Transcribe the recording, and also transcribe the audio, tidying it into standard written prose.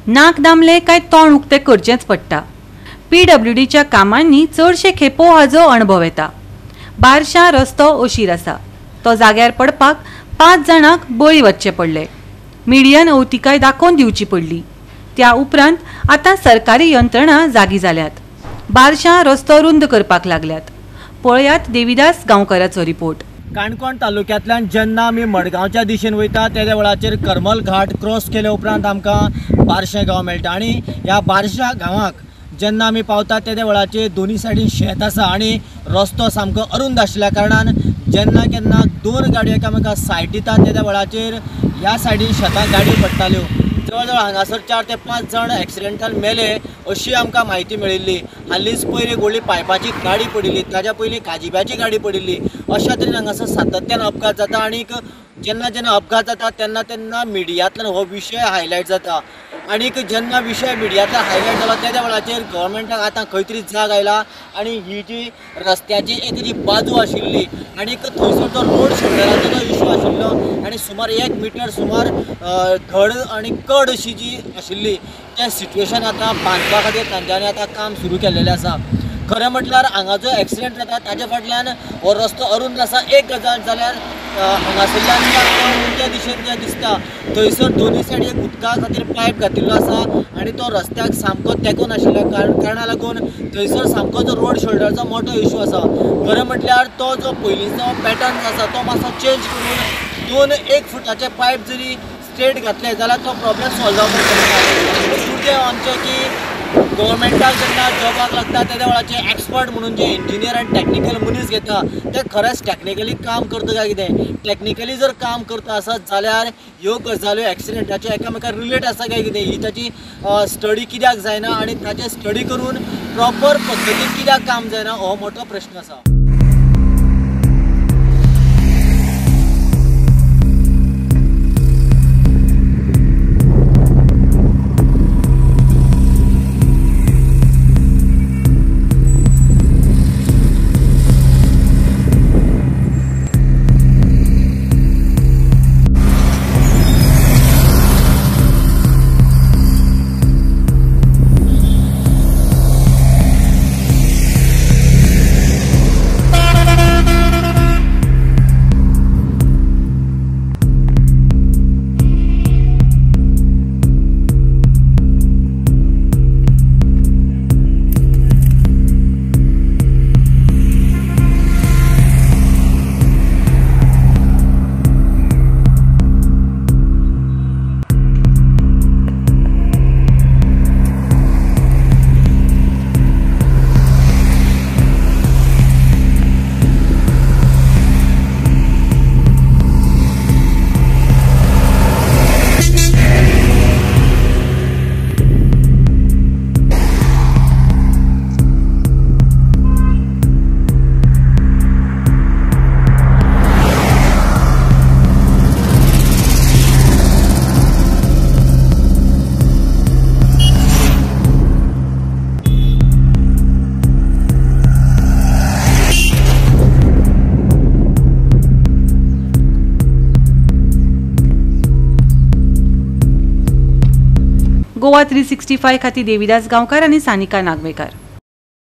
नाक दामले काय तोंड उक्ते करचेंच पडटा। PWDच्या कामांनी चडशे खेपो हाजो अणभव येता। बारशा रस्तो ओशीर आसा, तो जाग्यार पडपाक 5 जाणांक बळी वचचे पडले। मिडियन अवतिकाय दाखोवन दिवची पडली। त्या उपरांत आतां सरकारी यंत्रणा जागी जाल्यात। बारशा रस्तो रुंद करपाक लागल्यात। पळयात देविदास गांवकाराचो रिपोर्ट। काणकोण तालुक्यांतल्यान जेन्ना आमी मडगांवच्या दिशेन वयता त्या वेळाचेर करमल घाट क्रॉस केले उपरांत आमकां बारशें गांव मेळटा आनी ह्या बारशा गांवाक जेन्ना आमी पावता त्या वेळाचेर दोनी सायडीन शेत आसा आनी रस्तो सामको अरुंद आशिल्ल्या कारणान जेन्ना केन्ना 2 गाडयो एकामेकाक सायड दिता त्या वेळाचेर ह्या सायडीन शेताक गाडयो पडटाल्यो। जवळ जवळ हांगासर 4 ते 5 जाण एक्सिडेंटान मेले अशी आमकां म्हायती मेळिल्ली। हालींच पयलीं व्हडली पायपाची गाडी पडिल्ली, ताज्या पयलीं काजिब्याची गाडी पडिल्ली। अशा तरेन हांगासर सातत्यान अपघात जाता आनीक जेन्ना जेन्ना अपघात जाता तेन्ना तेन्ना मिडियांतल्यान हो विशय हायलायट जाता आनीक जेन्ना विशय मिडियांतल्यान हायलायट जालो त्या वेळाचेर गव्हर्मेंटाक आतां खंय तरी जाग आयला आनी ही जी रस्त्याची एक जी बाजू आशिल्ली आनीक थंयसर जो रोड शोल्डराचो जो इशू आशिल्लो आनी सुमार 1 मिटर सुमार धड आनी कड अशी जी आशिल्ली तें सिट्युएशन आतां बांदपा खातीर तांच्यांनी आतां काम सुरू केल्लेलें आसा। खरें म्हटल्यार हांगा जो एक्सिडेंट जाता ताजे फाटल्यान हो रस्तो अरुंद आसा एक गजाल जाल्यार हांगासरल्यान त्या दिशेन जें दिसता थंयसर दोनी सायडीक उदका खातीर पायप घातिल्लो आसा आनी तो रस्त्याक सामको तेंको नाशिल्ल्या कारणाक लागून थंयसर सामको जो रोड शोल्डराचो मोठो इशू आसा। खरें म्हटल्यार तो जो पयलींचो पॅटर्न आसा तो मातसो चेंज करून 2-1 फुटाचे पायप जरी स्ट्रेट घातले जाल्यार तो प्रॉब्लेम सॉल्व जावपाक शकता। दुर्दैव आमचें की गव्हर्मेंटाक जेन्ना जॉबाक लागता त्या वेळाचे एक्सपर्ट म्हणून जे इंजिनियर आनी टॅक्निकल मनीस घेता ते खरेंच टॅक्निकली काम करता काय कितें, टॅक्निकली जर काम करता आसत जाल्यार ह्यो गजाल्यो एक्सिडेंटाच्यो एकामेकाक रिलेट आसा काय कितें ही ताची स्टडी कित्याक जायना आनी ताचे स्टडी करून प्रॉपर पद्दतीन कित्याक काम जायना हो मोठो प्रश्न आसा। गोवा 365 खातीर देविदास गांवकार आनी सानिका नागवेकर।